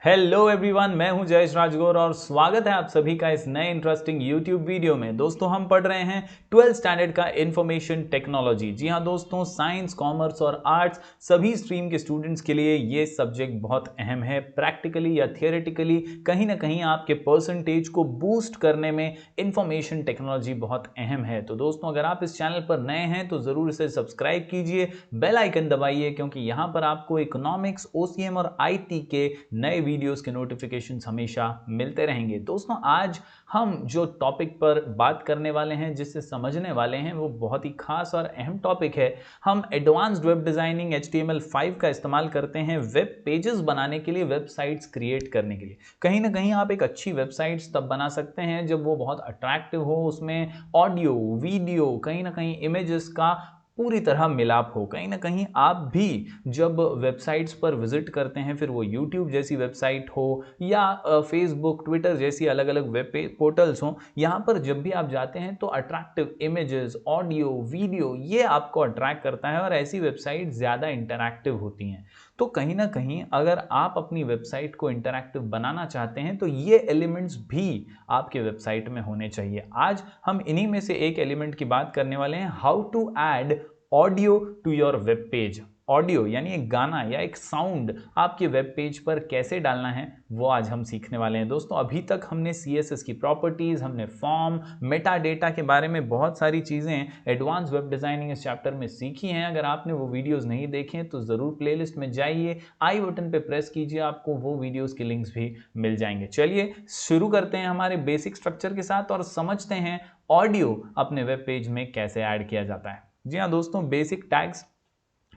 Hello everyone, मैं हूं जयेश राजगोर और स्वागत है आप सभी का इस नए इंटरेस्टिंग यूट्यूब वीडियो में। दोस्तों, हम पढ़ रहे हैं 12th स्टैंडर्ड का इंफॉर्मेशन टेक्नोलॉजी। जी हां दोस्तों, साइंस, कॉमर्स और आर्ट्स सभी स्ट्रीम के स्टूडेंट्स के लिए ये सब्जेक्ट बहुत अहम है। प्रैक्टिकली या थियोरेटिकली कहीं ना कहीं आपके परसेंटेज को बूस्ट करने में इंफॉर्मेशन टेक्नोलॉजी बहुत अहम है। तो दोस्तों, अगर आप इस चैनल पर नए हैं तो जरूर इसे सब्सक्राइब कीजिए, बेल आइकन दबाइए, क्योंकि यहां पर आपको इकोनॉमिक्स, ओसीएम और आईटी के नए वीडियोस के नोटिफिकेशंस हमेशा मिलते रहेंगे। दोस्तों, आज हम जो टॉपिक पर बात करने वाले हैं, जिससे समझने वाले हैं, वो बहुत ही खास और अहम टॉपिक है। हम एडवांस्ड वेब डिजाइनिंग HTML5 का इस्तेमाल करते हैं वेब पेजेस बनाने के लिए, वेबसाइट्स क्रिएट करने के लिए। कहीं ना कहीं आप एक अच्छी वेबसाइट्स तब बना सकते हैं जब वो बहुत अट्रैक्टिव हो, उसमें ऑडियो, वीडियो, कहीं ना कहीं इमेजेस का पूरी तरह मिलाप हो। कहीं ना कहीं आप भी जब वेबसाइट्स पर विजिट करते हैं, फिर वो यूट्यूब जैसी वेबसाइट हो या फेसबुक, ट्विटर जैसी अलग अलग वेब पोर्टल्स हो, यहाँ पर जब भी आप जाते हैं तो अट्रैक्टिव इमेजेस, ऑडियो, वीडियो, ये आपको अट्रैक्ट करता है और ऐसी वेबसाइट ज़्यादा इंटरैक्टिव होती हैं। तो कहीं ना कहीं अगर आप अपनी वेबसाइट को इंटरैक्टिव बनाना चाहते हैं तो ये एलिमेंट्स भी आपके वेबसाइट में होने चाहिए। आज हम इन्हीं में से एक एलिमेंट की बात करने वाले हैं, how to add audio to your web page. Audio यानी एक गाना या एक साउंड आपके वेब पेज पर कैसे डालना है, वो आज हम सीखने वाले हैं। दोस्तों, अभी तक हमने CSS की प्रॉपर्टीज, हमने फॉर्म, मेटा डेटा के बारे में बहुत सारी चीज़ें एडवांस वेब डिजाइनिंग इस चैप्टर में सीखी हैं। अगर आपने वो वीडियोस नहीं देखे तो ज़रूर प्लेलिस्ट में जाइए, आई बटन पे प्रेस कीजिए, आपको वो वीडियोस के लिंक्स भी मिल जाएंगे। चलिए शुरू करते हैं हमारे बेसिक स्ट्रक्चर के साथ और समझते हैं ऑडियो अपने वेब पेज में कैसे ऐड किया जाता है। जी हाँ दोस्तों, basic tags,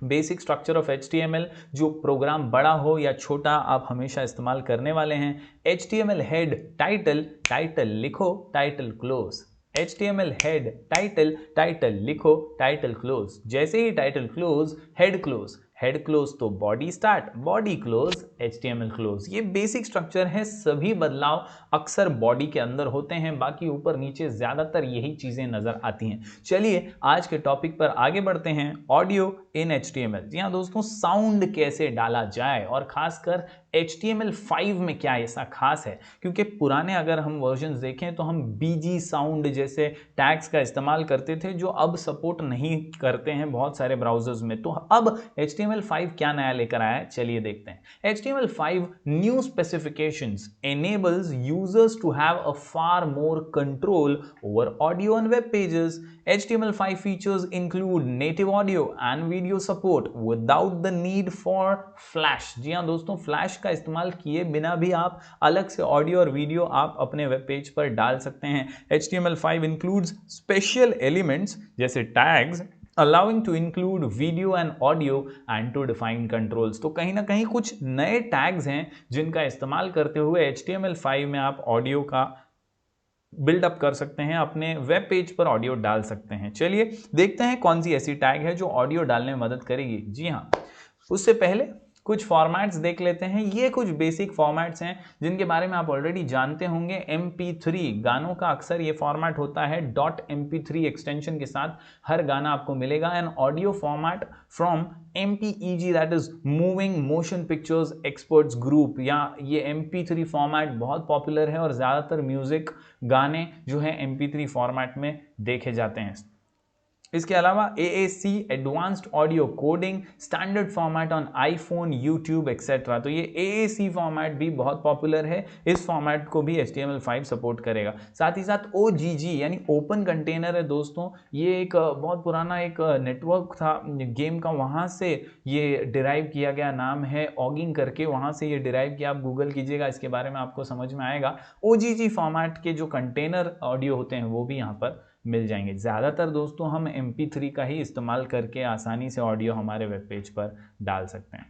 basic structure of HTML, जो प्रोग्राम बड़ा हो या छोटा आप हमेशा इस्तेमाल करने वाले हैं। HTML हेड, टाइटल, टाइटल लिखो, title close. HTML head, title, title लिखो, टाइटल क्लोज। जैसे ही title close, head close, head close तो body start, body close, HTML close. ये बेसिक स्ट्रक्चर है। सभी बदलाव अक्सर बॉडी के अंदर होते हैं, बाकी ऊपर नीचे ज्यादातर यही चीजें नजर आती हैं। चलिए आज के टॉपिक पर आगे बढ़ते हैं, ऑडियो इन HTML। जी हाँ दोस्तों, साउंड कैसे डाला जाए और खासकर HTML5 में क्या ऐसा खास है, क्योंकि पुराने अगर हम वर्जन देखें तो हम BG साउंड जैसे टैग्स का इस्तेमाल करते थे, जो अब सपोर्ट नहीं करते हैं बहुत सारे ब्राउजर्स में। तो अब HTML5 क्या नया लेकर आया है, चलिए देखते हैं। HTML5 new specifications enables users to have a far more control over audio on web pages. HTML5 features include native audio and video support without the need for Flash। जी हाँ दोस्तों, फ्लैश का इस्तेमाल किए बिना भी आप अलग से ऑडियो और वीडियो आप अपने वेब पेज पर डाल सकते हैं। HTML5 includes special elements जैसे tags allowing to include video and audio and to define controls। तो कहीं ना कहीं कुछ नए टैग्स हैं जिनका इस्तेमाल करते हुए HTML5 में आप ऑडियो का बिल्डअप कर सकते हैं, अपने वेब पेज पर ऑडियो डाल सकते हैं। चलिए देखते हैं कौन सी ऐसी टैग है जो ऑडियो डालने में मदद करेगी। जी हाँ, उससे पहले कुछ फॉर्मेट्स देख लेते हैं। ये कुछ बेसिक फॉर्मेट्स हैं जिनके बारे में आप ऑलरेडी जानते होंगे। MP3 गानों का अक्सर ये फॉर्मेट होता है, .mp3 एक्सटेंशन के साथ हर गाना आपको मिलेगा। And audio format from MPEG, that is moving motion pictures experts group, या ये MP3 फॉर्मेट बहुत पॉपुलर है और ज़्यादातर म्यूजिक गाने जो है MP3 फॉर्मेट में देखे जाते हैं। इसके अलावा AAC advanced audio coding, standard format on iPhone, YouTube etcetera. तो ये AAC फॉर्मेट भी बहुत पॉपुलर है, इस फॉर्मेट को भी HTML5 सपोर्ट करेगा। साथ ही साथ OGG यानी ओपन कंटेनर है दोस्तों, ये एक बहुत पुराना एक नेटवर्क था गेम का, वहाँ से ये डिराइव किया गया नाम है, ऑगिंग करके वहाँ से ये डिराइव किया। आप गूगल कीजिएगा, इसके बारे में आपको समझ में आएगा। OGG फॉर्मेट के जो कंटेनर ऑडियो होते हैं वो भी यहाँ पर मिल जाएंगे। ज़्यादातर दोस्तों हम MP3 का ही इस्तेमाल करके आसानी से ऑडियो हमारे वेब पेज पर डाल सकते हैं।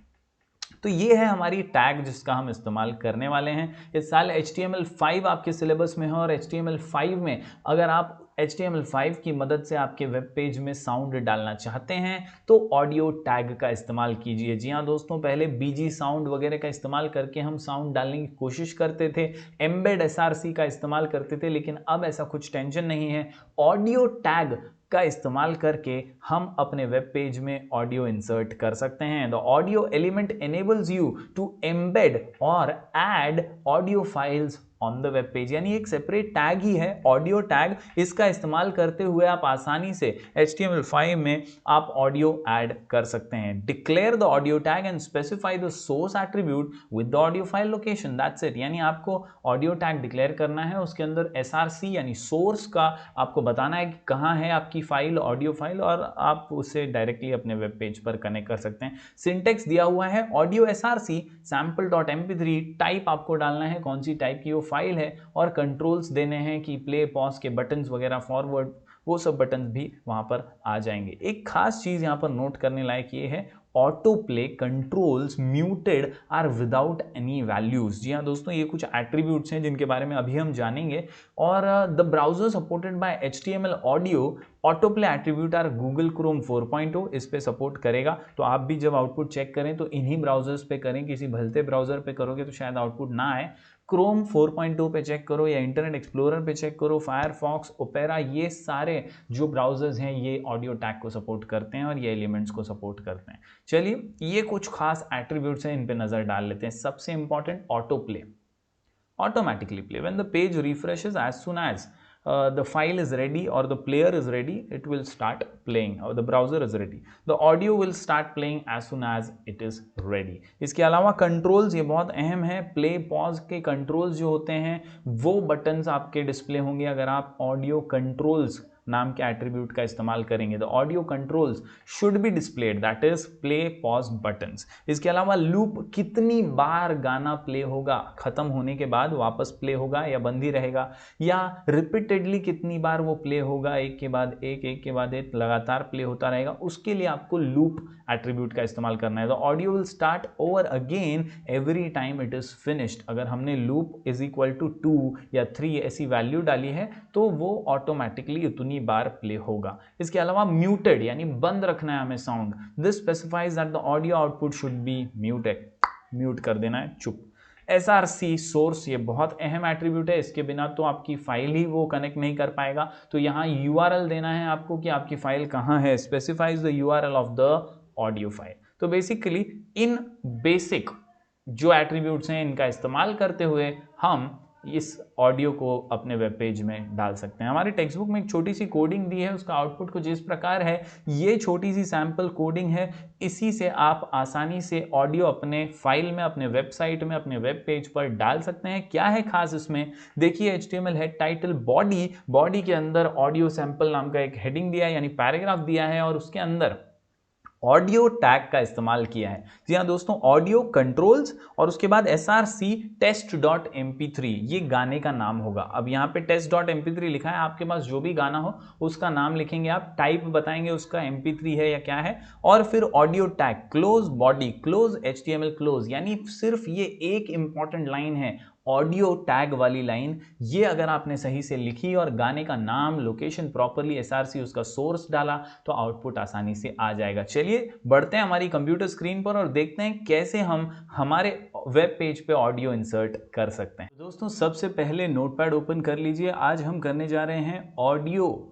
तो ये है हमारी टैग जिसका हम इस्तेमाल करने वाले हैं। इस साल HTML5 आपके सिलेबस में है और HTML5 में अगर आप HTML5 की मदद से आपके वेब पेज में साउंड डालना चाहते हैं तो ऑडियो टैग का इस्तेमाल कीजिए। जी हाँ दोस्तों, पहले BG साउंड वगैरह का इस्तेमाल करके हम साउंड डालने की कोशिश करते थे, एम्बेड SRC का इस्तेमाल करते थे, लेकिन अब ऐसा कुछ टेंशन नहीं है। ऑडियो टैग का इस्तेमाल करके हम अपने वेब पेज में ऑडियो इंसर्ट कर सकते हैं। The audio element enables you to embed और add audio files on the web page, यानी एक सेपरेट टैग ही है ऑडियो टैग। इसका इस्तेमाल करते हुए आप आसानी से HTML5 में आप ऑडियो ऐड कर सकते हैं। Declare the audio tag and specify the source attribute with the audio file location, that's it. यानी आपको ऑडियो टैग डिक्लेयर करना है, उसके अंदर SRC यानी सोर्स का आपको बताना है कि कहाँ है आपकी फाइल, ऑडियो फाइल, और आप उसे डायरेक्टली अपने वेब पेज पर कनेक्ट कर सकते हैं। सिंटेक्स दिया हुआ है ऑडियो SRC sample.mp3, टाइप आपको डालना है कौन सी टाइप की वो फाइल है, और कंट्रोल्स देने हैं कि प्ले पॉज के बटन्स वगैरह, फॉरवर्ड, वो सब बटन्स भी वहां पर आ जाएंगे। एक खास चीज यहां पर नोट करने लायक ये है, auto play controls muted are without any values. जी हाँ दोस्तों, ये कुछ एट्रीब्यूट्स हैं जिनके बारे में अभी हम जानेंगे। और the browser supported by HTML audio autoplay attribute are Google Chrome 4.0, इस पे सपोर्ट करेगा। तो आप भी जब आउटपुट चेक करें तो इन्हीं ब्राउजर्स पे करें, किसी भलते ब्राउजर पे करोगे तो शायद आउटपुट ना आए। क्रोम 4.2 पे चेक करो या इंटरनेट एक्सप्लोरर पे चेक करो, फायरफॉक्स, ओपेरा, ये सारे जो ब्राउजर्स हैं ये ऑडियो टैग को सपोर्ट करते हैं और ये एलिमेंट्स को सपोर्ट करते हैं। चलिए, ये कुछ खास एट्रीब्यूट्स हैं, इन पे नजर डाल लेते हैं। सबसे important, auto play, automatically play when the page refreshes. As soon as the file is ready or the player is ready, it will start playing, or the browser is ready, the audio will start playing as soon as it is ready. इसके अलावा controls, ये बहुत अहम है। Play pause के controls जो होते हैं वो बटन्स आपके डिस्प्ले होंगे अगर आप ऑडियो कंट्रोल्स नाम के एट्रीब्यूट का इस्तेमाल करेंगे। The audio controls should be displayed, that is play pause buttons. इसके अलावा लूप, कितनी बार गाना प्ले होगा, खत्म होने के बाद वापस प्ले होगा या बंद ही रहेगा, या रिपीटेडली कितनी बार वो प्ले होगा, एक के बाद एक के बाद एक लगातार प्ले होता रहेगा, उसके लिए आपको लूप एट्रीब्यूट का इस्तेमाल करना है। The audio will start over again every time it is finished. अगर हमने लूप इज इक्वल टू 2 या 3 ऐसी वैल्यू डाली है तो वो ऑटोमेटिकली उतनी बार प्ले होगा। इसके अलावा म्यूटेड, यानी बंद रखना है हमें sound. This specifies that the audio output should be muted, mute कर देना है, चुप। SRC सोर्स, ये बहुत अहम एट्रीब्यूट है, इसके बिना तो आपकी फाइल ही वो कनेक्ट नहीं कर पाएगा। तो यहाँ URL देना है आपको कि आपकी फाइल कहाँ है, specifies the URL of the audio file. तो बेसिकली इन बेसिक जो एट्रीब्यूट्स हैं इनका इस्तेमाल करते हुए हम इस ऑडियो को अपने वेब पेज में डाल सकते हैं। हमारे टेक्स्ट बुक में एक छोटी सी कोडिंग दी है, उसका आउटपुट कुछ इस प्रकार है। ये छोटी सी सैंपल कोडिंग है, इसी से आप आसानी से ऑडियो अपने फाइल में, अपने वेबसाइट में, अपने वेब पेज पर डाल सकते हैं। क्या है खास इसमें, देखिए HTML head title body, body के अंदर ऑडियो सैंपल नाम का एक हेडिंग दिया है, यानी पैराग्राफ दिया है, और उसके अंदर ऑडियो टैग का इस्तेमाल किया है। जी हाँ दोस्तों, ऑडियो कंट्रोल्स और उसके बाद SRC test.mp3, ये गाने का नाम होगा। अब यहाँ पे test.mp3 लिखा है, आपके पास जो भी गाना हो उसका नाम लिखेंगे आप, टाइप बताएंगे उसका mp3 है या क्या है, और फिर audio tag close body close HTML close, यानी सिर्फ ये एक इंपॉर्टेंट लाइन है, ऑडियो टैग वाली लाइन। ये अगर आपने सही से लिखी और गाने का नाम, लोकेशन प्रॉपरली, SRC उसका सोर्स डाला तो आउटपुट आसानी से आ जाएगा। चलिए बढ़ते हैं हमारी कंप्यूटर स्क्रीन पर और देखते हैं कैसे हम हमारे वेब पेज पे ऑडियो इंसर्ट कर सकते हैं। दोस्तों सबसे पहले नोटपैड ओपन कर लीजिए। आज हम करने जा रहे हैं audio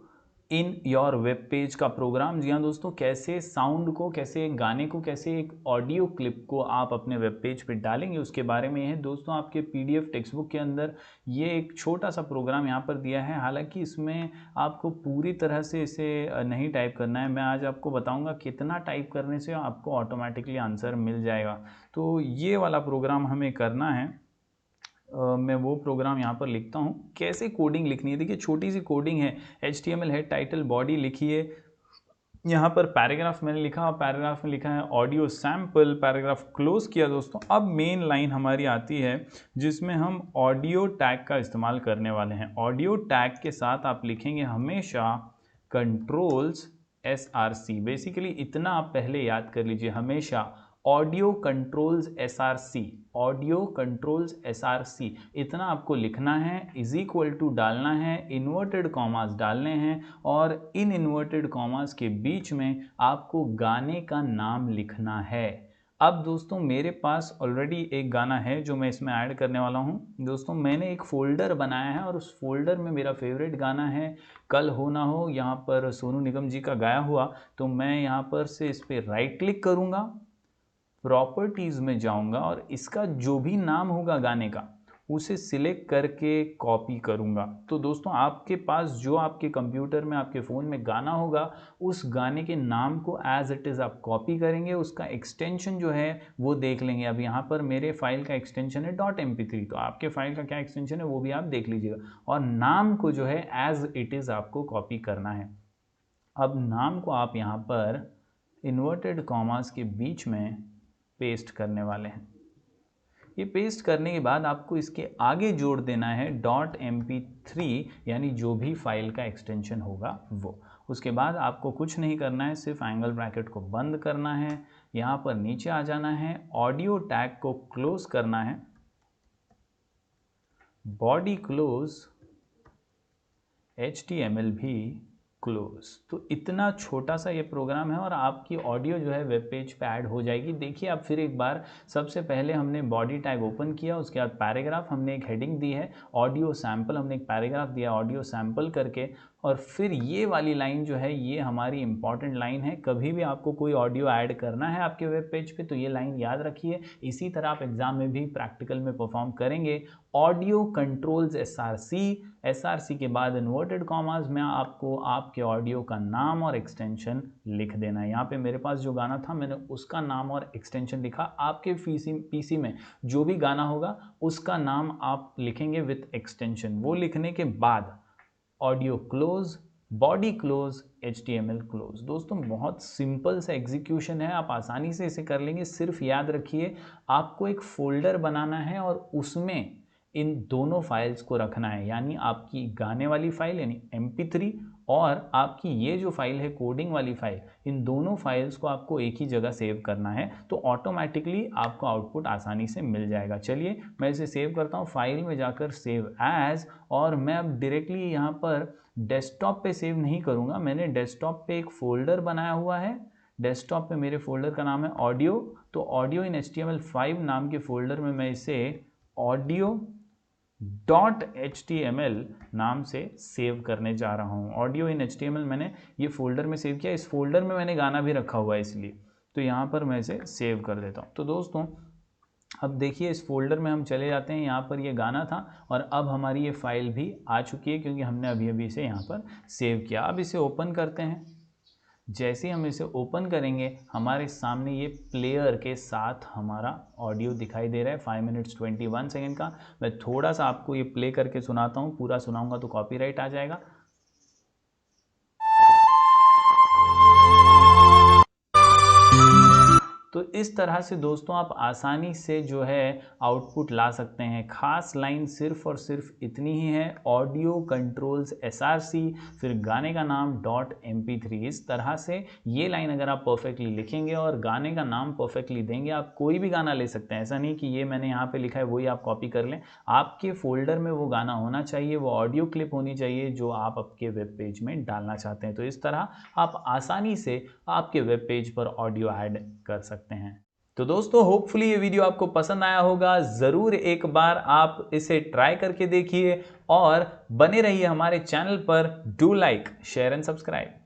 in your web page का प्रोग्राम। जी हाँ दोस्तों, कैसे साउंड को, कैसे एक गाने को, कैसे एक ऑडियो क्लिप को आप अपने वेब पेज पे डालेंगे उसके बारे में है दोस्तों। आपके PDF टेक्स्ट बुक के अंदर ये एक छोटा सा प्रोग्राम यहाँ पर दिया है, हालांकि इसमें आपको पूरी तरह से इसे नहीं टाइप करना है। मैं आज आपको बताऊँगा कितना टाइप करने से आपको ऑटोमेटिकली आंसर मिल जाएगा। तो ये वाला प्रोग्राम हमें करना है। मैं वो प्रोग्राम यहाँ पर लिखता हूँ, कैसे कोडिंग लिखनी है। देखिए छोटी सी कोडिंग है, HTML हेड टाइटल बॉडी लिखिए, यहाँ पर पैराग्राफ मैंने लिखा और पैराग्राफ में लिखा है ऑडियो सैंपल, पैराग्राफ क्लोज किया दोस्तों। अब मेन लाइन हमारी आती है जिसमें हम ऑडियो टैग का इस्तेमाल करने वाले हैं। ऑडियो टैग के साथ आप लिखेंगे हमेशा कंट्रोल्स SRC। बेसिकली इतना आप पहले याद कर लीजिए, हमेशा audio controls SRC, audio controls SRC, इतना आपको लिखना है। इज इक्वल टू डालना है, इन्वर्टेड कॉमास डालने हैं, और इन इन्वर्टेड कॉमास के बीच में आपको गाने का नाम लिखना है। अब दोस्तों मेरे पास ऑलरेडी एक गाना है जो मैं इसमें ऐड करने वाला हूँ। दोस्तों मैंने एक फ़ोल्डर बनाया है और उस फोल्डर में मेरा फेवरेट गाना है कल हो ना हो, यहाँ पर सोनू निगम जी का गाया हुआ। तो मैं यहाँ पर से इस पर राइट क्लिक करूँगा, प्रॉपर्टीज़ में जाऊँगा और इसका जो भी नाम होगा गाने का उसे सिलेक्ट करके कॉपी करूँगा। तो दोस्तों आपके पास जो आपके कंप्यूटर में, आपके फ़ोन में गाना होगा, उस गाने के नाम को एज इट इज़ आप कॉपी करेंगे। उसका एक्सटेंशन जो है वो देख लेंगे। अब यहाँ पर मेरे फाइल का एक्सटेंशन है .mp3, तो आपके फाइल का क्या एक्सटेंशन है वो भी आप देख लीजिएगा। और नाम को जो है एज इट इज़ आपको कॉपी करना है। अब नाम को आप यहाँ पर इन्वर्टेड कॉमास के बीच में पेस्ट करने वाले हैं। ये पेस्ट करने के बाद आपको इसके आगे जोड़ देना है .mp3, यानी जो भी फाइल का एक्सटेंशन होगा वो। उसके बाद आपको कुछ नहीं करना है, सिर्फ एंगल ब्रैकेट को बंद करना है, यहाँ पर नीचे आ जाना है, ऑडियो टैग को क्लोज करना है, बॉडी क्लोज, HTML भी क्लोज। तो इतना छोटा सा ये प्रोग्राम है और आपकी ऑडियो जो है वेब पेज पे ऐड हो जाएगी। देखिए आप फिर एक बार, सबसे पहले हमने बॉडी टैग ओपन किया, उसके बाद पैराग्राफ, हमने एक हेडिंग दी है ऑडियो सैंपल, हमने एक पैराग्राफ दिया ऑडियो सैंपल करके, और फिर ये वाली लाइन जो है ये हमारी इंपॉर्टेंट लाइन है। कभी भी आपको कोई ऑडियो ऐड करना है आपके वेब पेज पे तो ये लाइन याद रखिए। इसी तरह आप एग्जाम में भी प्रैक्टिकल में परफॉर्म करेंगे। ऑडियो कंट्रोल्स SRC के बाद इन्वर्टेड कॉमास में आपको आपके ऑडियो का नाम और एक्सटेंशन लिख देना है। यहाँ पे मेरे पास जो गाना था मैंने उसका नाम और एक्सटेंशन लिखा। आपके पीसी में जो भी गाना होगा उसका नाम आप लिखेंगे विथ एक्सटेंशन। वो लिखने के बाद audio close, body close, HTML close. दोस्तों बहुत सिंपल सा एग्जीक्यूशन है, आप आसानी से इसे कर लेंगे। सिर्फ याद रखिए आपको एक फोल्डर बनाना है और उसमें इन दोनों फाइल्स को रखना है, यानी आपकी गाने वाली फाइल यानी MP3 और आपकी ये जो फाइल है कोडिंग वाली फाइल, इन दोनों फाइल्स को आपको एक ही जगह सेव करना है। तो ऑटोमेटिकली आपको आउटपुट आसानी से मिल जाएगा। चलिए मैं इसे सेव करता हूँ, फाइल में जाकर सेव एज, और मैं अब डायरेक्टली यहाँ पर डेस्कटॉप पे सेव नहीं करूँगा। मैंने डेस्कटॉप पे एक फ़ोल्डर बनाया हुआ है। डेस्कटॉप पे मेरे फोल्डर का नाम है ऑडियो, तो ऑडियो इन HTML5 नाम के फोल्डर में मैं इसे audio.html नाम से सेव करने जा रहा हूँ। ऑडियो इन HTML मैंने ये फोल्डर में सेव किया। इस फोल्डर में मैंने गाना भी रखा हुआ है इसलिए, तो यहाँ पर मैं इसे सेव कर देता हूँ। तो दोस्तों अब देखिए इस फोल्डर में हम चले जाते हैं, यहाँ पर ये गाना था और अब हमारी ये फाइल भी आ चुकी है क्योंकि हमने अभी अभी इसे यहाँ पर सेव किया। अब इसे ओपन करते हैं। जैसे ही हम इसे ओपन करेंगे हमारे सामने ये प्लेयर के साथ हमारा ऑडियो दिखाई दे रहा है 5 मिनट्स 21 सेकेंड का। मैं थोड़ा सा आपको ये प्ले करके सुनाता हूँ, पूरा सुनाऊंगा तो कॉपीराइट आ जाएगा। तो इस तरह से दोस्तों आप आसानी से जो है आउटपुट ला सकते हैं। खास लाइन सिर्फ और सिर्फ इतनी ही है, ऑडियो कंट्रोल्स SRC, फिर गाने का नाम .mp3। इस तरह से ये लाइन अगर आप परफेक्टली लिखेंगे और गाने का नाम परफेक्टली देंगे, आप कोई भी गाना ले सकते हैं। ऐसा नहीं कि ये मैंने यहाँ पे लिखा है वही आप कॉपी कर लें। आपके फोल्डर में वो गाना होना चाहिए, वो ऑडियो क्लिप होनी चाहिए जो आप आपके वेब पेज में डालना चाहते हैं। तो इस तरह आप आसानी से आपके वेब पेज पर ऑडियो ऐड कर सकते हैं। तो दोस्तों होपफुली ये वीडियो आपको पसंद आया होगा। ज़रूर एक बार आप इसे ट्राई करके देखिए और बने रहिए हमारे चैनल पर। Do like, share and subscribe.